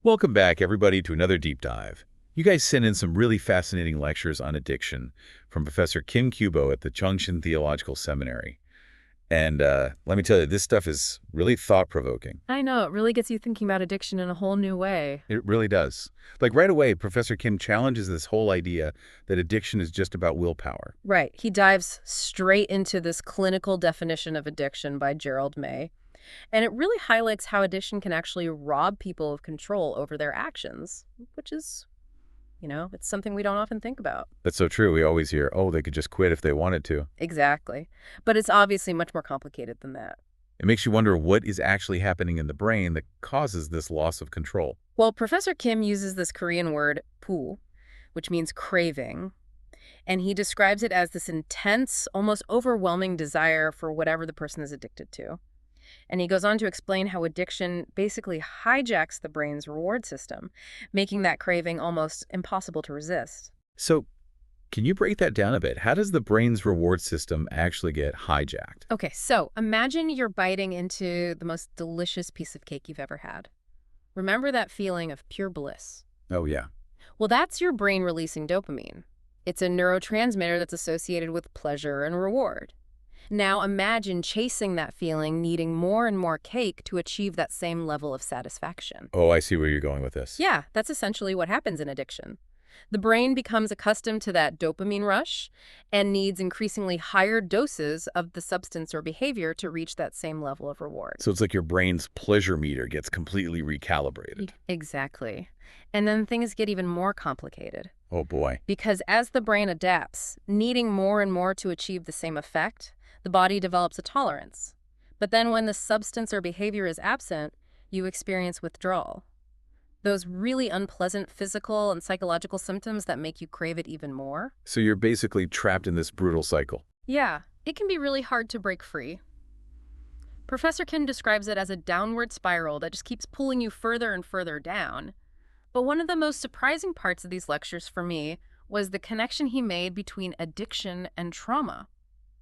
Welcome back, everybody, to another deep dive. You guys sent in some really fascinating lectures on addiction from Professor Kim Kubo at the Chungshin Theological Seminary. And let me tell you, this stuff is really thought-provoking. I know, it really gets you thinking about addiction in a whole new way. It really does. Like right away, Professor Kim challenges this whole idea that addiction is just about willpower. Right. He dives straight into this clinical definition of addiction by Gerald May. And it really highlights how addiction can actually rob people of control over their actions, which is, it's something we don't often think about. That's so true. We always hear, oh, they could just quit if they wanted to. Exactly. But it's obviously much more complicated than that. It makes you wonder what is actually happening in the brain that causes this loss of control. Well, Professor Kim uses this Korean word, pu, which means craving. And he describes it as this intense, almost overwhelming desire for whatever the person is addicted to. And he goes on to explain how addiction basically hijacks the brain's reward system, making that craving almost impossible to resist. So, can you break that down a bit? How does the brain's reward system actually get hijacked? Okay, so imagine you're biting into the most delicious piece of cake you've ever had. Remember that feeling of pure bliss? Oh, yeah. Well, that's your brain releasing dopamine. It's a neurotransmitter that's associated with pleasure and reward. Now imagine chasing that feeling, needing more and more cake to achieve that same level of satisfaction. Oh, I see where you're going with this. Yeah, that's essentially what happens in addiction. The brain becomes accustomed to that dopamine rush and needs increasingly higher doses of the substance or behavior to reach that same level of reward. So it's like your brain's pleasure meter gets completely recalibrated. Exactly. And then things get even more complicated. Oh, boy. Because as the brain adapts, needing more and more to achieve the same effect, the body develops a tolerance. But then when the substance or behavior is absent, you experience withdrawal. Those really unpleasant physical and psychological symptoms that make you crave it even more. So you're basically trapped in this brutal cycle. Yeah, it can be really hard to break free. Professor Kim describes it as a downward spiral that just keeps pulling you further and further down. But one of the most surprising parts of these lectures for me was the connection he made between addiction and trauma.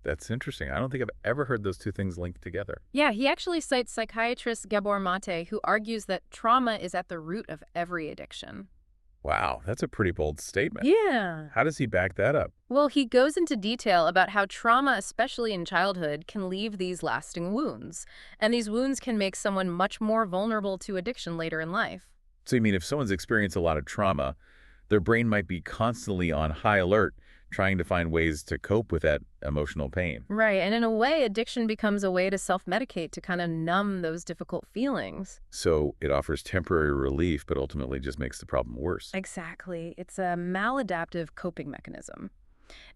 That's interesting. I don't think I've ever heard those two things linked together. Yeah, he actually cites psychiatrist Gabor Mate, who argues that trauma is at the root of every addiction. Wow, that's a pretty bold statement. Yeah. How does he back that up? Well, he goes into detail about how trauma, especially in childhood, can leave these lasting wounds. And these wounds can make someone much more vulnerable to addiction later in life. So you mean if someone's experienced a lot of trauma, their brain might be constantly on high alert, trying to find ways to cope with that emotional pain. Right, and in a way, addiction becomes a way to self-medicate to kind of numb those difficult feelings. So it offers temporary relief, but ultimately just makes the problem worse. Exactly. It's a maladaptive coping mechanism.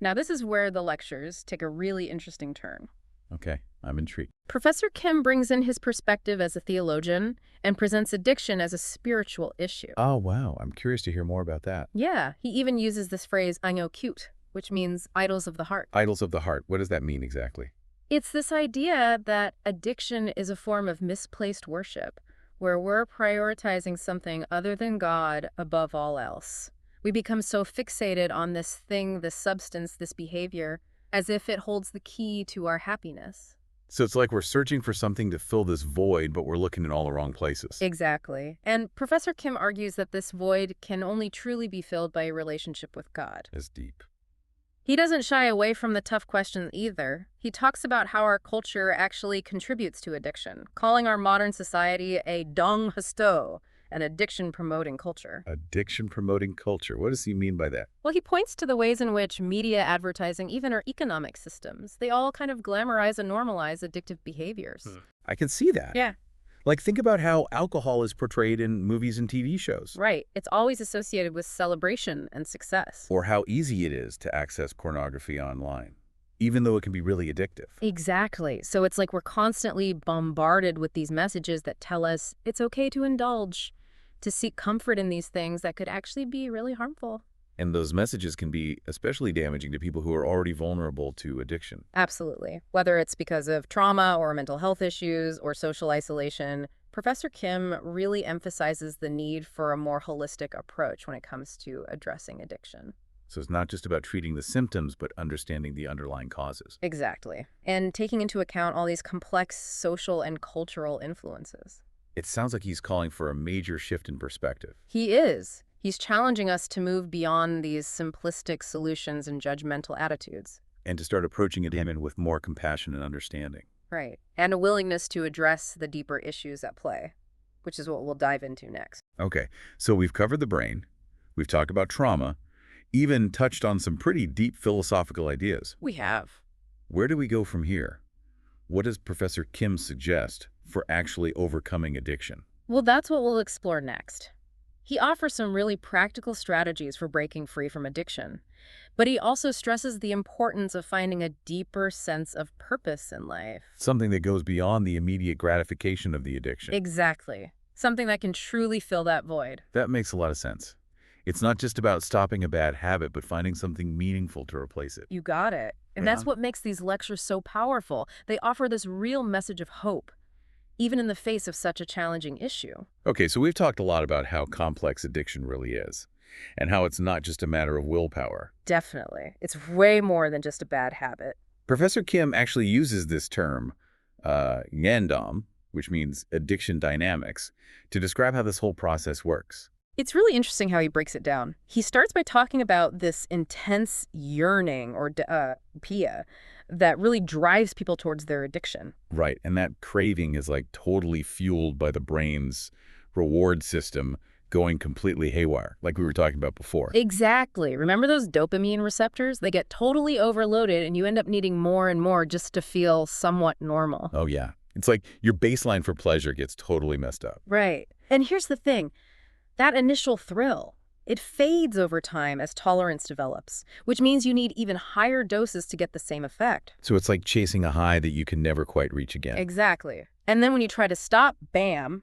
Now, this is where the lectures take a really interesting turn. Okay, I'm intrigued. Professor Kim brings in his perspective as a theologian and presents addiction as a spiritual issue. Oh, wow. I'm curious to hear more about that. Yeah, he even uses this phrase, "I cute," which means idols of the heart. Idols of the heart. What does that mean exactly? It's this idea that addiction is a form of misplaced worship, where we're prioritizing something other than God above all else. We become so fixated on this thing, this substance, this behavior, as if it holds the key to our happiness. So it's like we're searching for something to fill this void, but we're looking in all the wrong places. Exactly. And Professor Kim argues that this void can only truly be filled by a relationship with God. It's deep. He doesn't shy away from the tough questions either. He talks about how our culture actually contributes to addiction, calling our modern society a dong hasto, an addiction-promoting culture. Addiction-promoting culture. What does he mean by that? Well, he points to the ways in which media, advertising, even our economic systems, they all kind of glamorize and normalize addictive behaviors. I can see that. Yeah. Like, think about how alcohol is portrayed in movies and TV shows. Right. It's always associated with celebration and success. Or how easy it is to access pornography online, even though it can be really addictive. Exactly. So it's like we're constantly bombarded with these messages that tell us it's okay to indulge, to seek comfort in these things that could actually be really harmful. And those messages can be especially damaging to people who are already vulnerable to addiction. Absolutely. Whether it's because of trauma or mental health issues or social isolation, Professor Kim really emphasizes the need for a more holistic approach when it comes to addressing addiction. So it's not just about treating the symptoms, but understanding the underlying causes. Exactly. And taking into account all these complex social and cultural influences. It sounds like he's calling for a major shift in perspective He is. He's challenging us to move beyond these simplistic solutions and judgmental attitudes. and to start approaching it in with more compassion and understanding. Right. And a willingness to address the deeper issues at play, which is what we'll dive into next. Okay, so we've covered the brain, we've talked about trauma, even touched on some pretty deep philosophical ideas. We have. Where do we go from here? What does Professor Kim suggest for actually overcoming addiction? Well, that's what we'll explore next. He offers some really practical strategies for breaking free from addiction, but he also stresses the importance of finding a deeper sense of purpose in life. Something that goes beyond the immediate gratification of the addiction. Exactly. Something that can truly fill that void. That makes a lot of sense. It's not just about stopping a bad habit, but finding something meaningful to replace it. You got it. And that's what makes these lectures so powerful. They offer this real message of hope, even in the face of such a challenging issue. Okay, so we've talked a lot about how complex addiction really is, and how it's not just a matter of willpower. Definitely. It's way more than just a bad habit. Professor Kim actually uses this term, yandom, which means addiction dynamics, to describe how this whole process works. It's really interesting how he breaks it down. He starts by talking about this intense yearning, or pia, that really drives people towards their addiction. Right, and that craving is like totally fueled by the brain's reward system going completely haywire, like we were talking about before. Exactly. Remember those dopamine receptors? They get totally overloaded and you end up needing more and more just to feel somewhat normal. Oh yeah, it's like your baseline for pleasure gets totally messed up. Right. And here's the thing. That initial thrill, it fades over time as tolerance develops, which means you need even higher doses to get the same effect. So it's like chasing a high that you can never quite reach again. Exactly. And then when you try to stop, bam,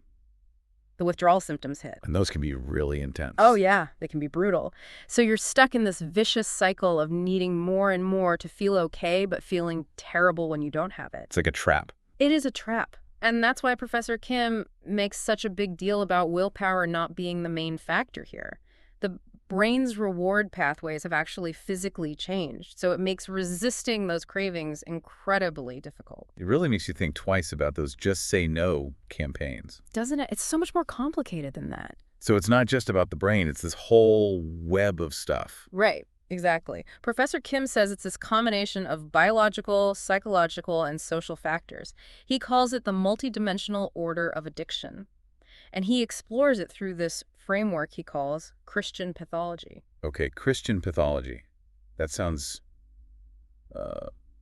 the withdrawal symptoms hit. And those can be really intense. Oh yeah, they can be brutal. So you're stuck in this vicious cycle of needing more and more to feel okay, but feeling terrible when you don't have it. It's like a trap. It is a trap. And that's why Professor Kim makes such a big deal about willpower not being the main factor here. The brain's reward pathways have actually physically changed, so it makes resisting those cravings incredibly difficult. It really makes you think twice about those just say no campaigns. Doesn't it? It's so much more complicated than that. So it's not just about the brain, it's this whole web of stuff. Right. Exactly. Professor Kim says it's this combination of biological, psychological, and social factors. He calls it the multidimensional order of addiction. And he explores it through this framework he calls Christian pathology. Okay, Christian pathology. That sounds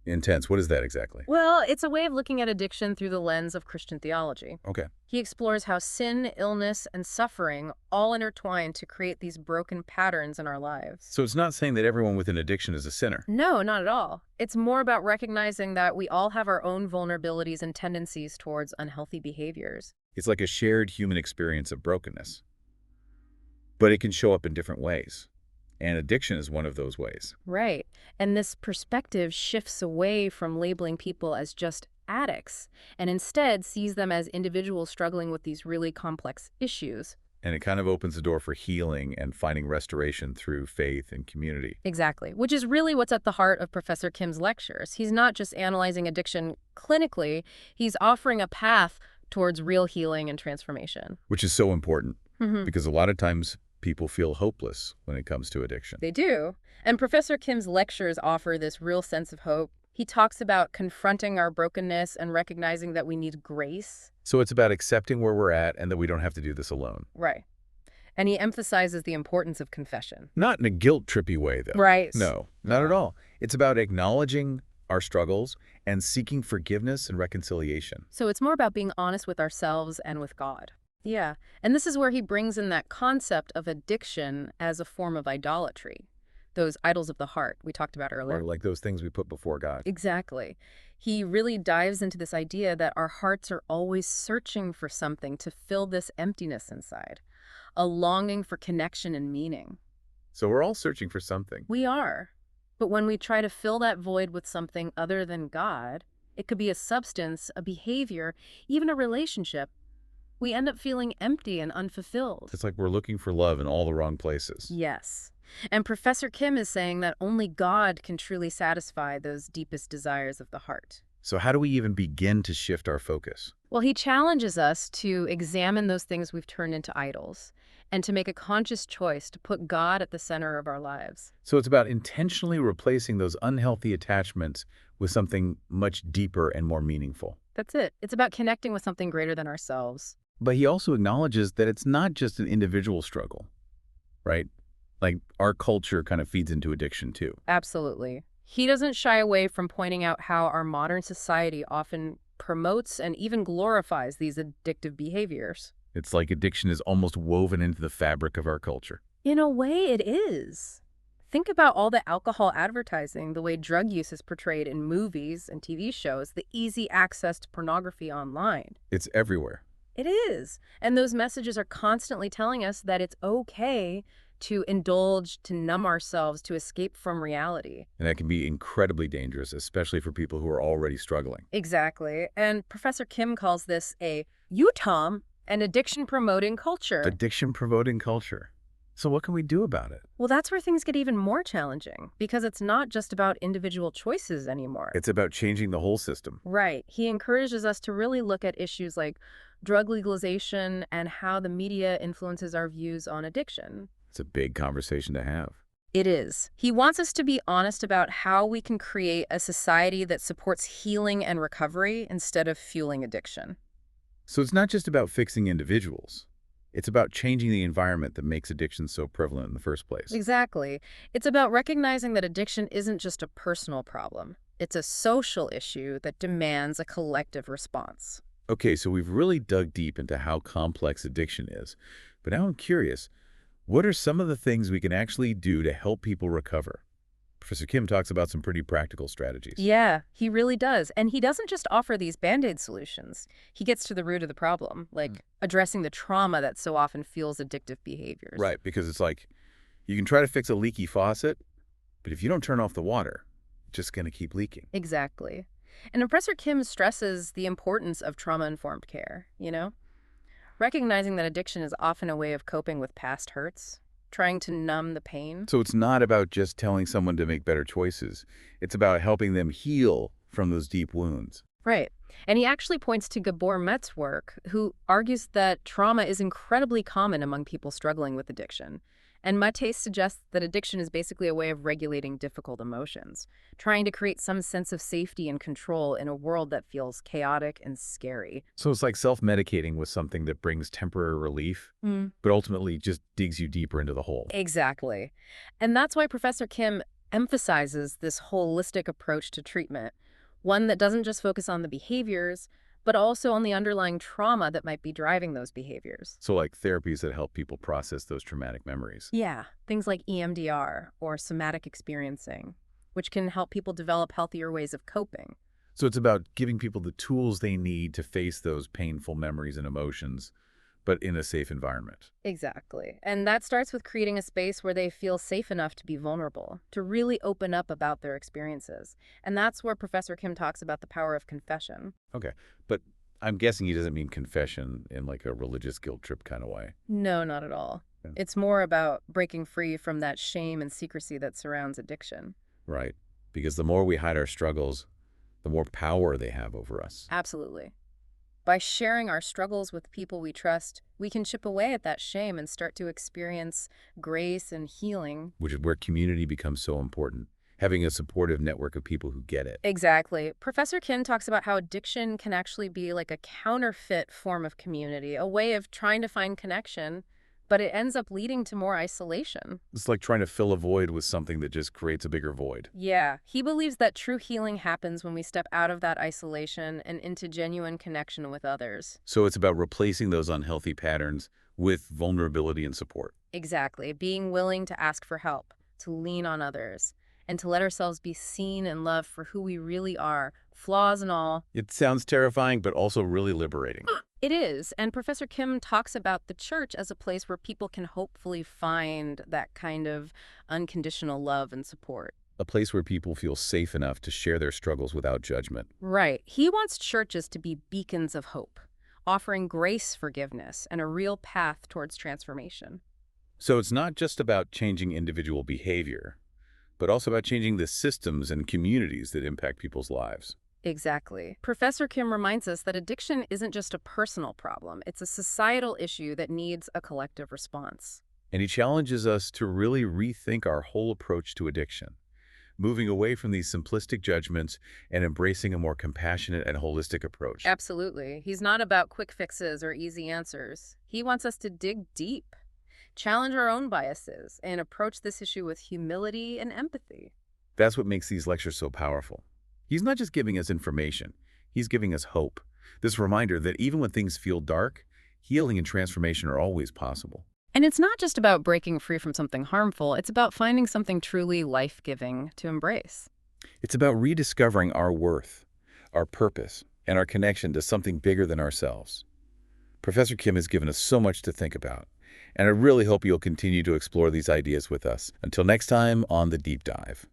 intense. What is that exactly? Well, it's a way of looking at addiction through the lens of Christian theology. Okay. He explores how sin, illness, and suffering all intertwine to create these broken patterns in our lives. So it's not saying that everyone with an addiction is a sinner. No, not at all. It's more about recognizing that we all have our own vulnerabilities and tendencies towards unhealthy behaviors. It's like a shared human experience of brokenness. But it can show up in different ways. And addiction is one of those ways. Right. And this perspective shifts away from labeling people as just addicts and instead sees them as individuals struggling with these really complex issues. And it kind of opens the door for healing and finding restoration through faith and community. Exactly, which is really what's at the heart of Professor Kim's lectures. He's not just analyzing addiction clinically, he's offering a path towards real healing and transformation. Which is so important Mm-hmm. because a lot of times people feel hopeless when it comes to addiction. They do. And Professor Kim's lectures offer this real sense of hope. He talks about confronting our brokenness and recognizing that we need grace. So it's about accepting where we're at and that we don't have to do this alone. Right. And he emphasizes the importance of confession. Not in a guilt-trippy way, though. Right. No, not at all. It's about acknowledging our struggles and seeking forgiveness and reconciliation. So it's more about being honest with ourselves and with God. Yeah. And this is where he brings in that concept of addiction as a form of idolatry. Those idols of the heart we talked about earlier. Or like those things we put before God. Exactly. He really dives into this idea that our hearts are always searching for something to fill this emptiness inside, a longing for connection and meaning. So we're all searching for something. We are. But when we try to fill that void with something other than God, it could be a substance, a behavior, even a relationship, we end up feeling empty and unfulfilled. It's like we're looking for love in all the wrong places. Yes. And Professor Kim is saying that only God can truly satisfy those deepest desires of the heart. So how do we even begin to shift our focus? Well, he challenges us to examine those things we've turned into idols and to make a conscious choice to put God at the center of our lives. So it's about intentionally replacing those unhealthy attachments with something much deeper and more meaningful. That's it. It's about connecting with something greater than ourselves. But he also acknowledges that it's not just an individual struggle, right? Like our culture kind of feeds into addiction too. Absolutely. He doesn't shy away from pointing out how our modern society often promotes and even glorifies these addictive behaviors. It's like addiction is almost woven into the fabric of our culture. In a way, it is. Think about all the alcohol advertising, the way drug use is portrayed in movies and TV shows, the easy access to pornography online. It's everywhere. It is. And those messages are constantly telling us that it's okay to indulge, to numb ourselves, to escape from reality. And that can be incredibly dangerous, especially for people who are already struggling. Exactly. And Professor Kim calls this a Tom, an addiction-promoting culture. Addiction-promoting culture. So what can we do about it? Well, that's where things get even more challenging, because it's not just about individual choices anymore. It's about changing the whole system. Right. He encourages us to really look at issues like drug legalization and how the media influences our views on addiction. It's a big conversation to have. It is. He wants us to be honest about how we can create a society that supports healing and recovery instead of fueling addiction. So it's not just about fixing individuals. It's about changing the environment that makes addiction so prevalent in the first place. Exactly. It's about recognizing that addiction isn't just a personal problem. It's a social issue that demands a collective response. Okay, so we've really dug deep into how complex addiction is. But now I'm curious, what are some of the things we can actually do to help people recover? Professor Kim talks about some pretty practical strategies. Yeah, he really does. And he doesn't just offer these Band-Aid solutions. He gets to the root of the problem, like addressing the trauma that so often fuels addictive behaviors. Right, because it's like, you can try to fix a leaky faucet, but if you don't turn off the water, it's just going to keep leaking. Exactly. And Professor Kim stresses the importance of trauma-informed care, recognizing that addiction is often a way of coping with past hurts, trying to numb the pain. So it's not about just telling someone to make better choices. It's about helping them heal from those deep wounds. Right. And he actually points to Gabor Maté's work, who argues that trauma is incredibly common among people struggling with addiction. And Maté suggests that addiction is basically a way of regulating difficult emotions, trying to create some sense of safety and control in a world that feels chaotic and scary. So it's like self-medicating with something that brings temporary relief, but ultimately just digs you deeper into the hole. Exactly. And that's why Professor Kim emphasizes this holistic approach to treatment, one that doesn't just focus on the behaviors, but also on the underlying trauma that might be driving those behaviors. So like therapies that help people process those traumatic memories. Yeah, things like EMDR or somatic experiencing, which can help people develop healthier ways of coping. So it's about giving people the tools they need to face those painful memories and emotions, but in a safe environment. Exactly. And that starts with creating a space where they feel safe enough to be vulnerable, to really open up about their experiences. And that's where Professor Kim talks about the power of confession. Okay, but I'm guessing he doesn't mean confession in like a religious guilt trip kind of way. No, not at all. Yeah. It's more about breaking free from that shame and secrecy that surrounds addiction. Right, because the more we hide our struggles, the more power they have over us. Absolutely. By sharing our struggles with people we trust, we can chip away at that shame and start to experience grace and healing. Which is where community becomes so important. Having a supportive network of people who get it. Exactly. Professor Kim talks about how addiction can actually be like a counterfeit form of community, a way of trying to find connection, but it ends up leading to more isolation. It's like trying to fill a void with something that just creates a bigger void. Yeah, he believes that true healing happens when we step out of that isolation and into genuine connection with others. So it's about replacing those unhealthy patterns with vulnerability and support. Exactly. Being willing to ask for help, to lean on others, and to let ourselves be seen and loved for who we really are, flaws and all. It sounds terrifying, but also really liberating. It is, and Professor Kim talks about the church as a place where people can hopefully find that kind of unconditional love and support. A place where people feel safe enough to share their struggles without judgment. Right. He wants churches to be beacons of hope, offering grace, forgiveness, and a real path towards transformation. So it's not just about changing individual behavior, but also about changing the systems and communities that impact people's lives. Exactly. Professor Kim reminds us that addiction isn't just a personal problem, it's a societal issue that needs a collective response. And he challenges us to really rethink our whole approach to addiction, moving away from these simplistic judgments and embracing a more compassionate and holistic approach. Absolutely. He's not about quick fixes or easy answers. He wants us to dig deep, challenge our own biases, and approach this issue with humility and empathy. That's what makes these lectures so powerful. He's not just giving us information, he's giving us hope. This reminder that even when things feel dark, healing and transformation are always possible. And it's not just about breaking free from something harmful, it's about finding something truly life-giving to embrace. It's about rediscovering our worth, our purpose, and our connection to something bigger than ourselves. Professor Kim has given us so much to think about, and I really hope you'll continue to explore these ideas with us. Until next time on The Deep Dive.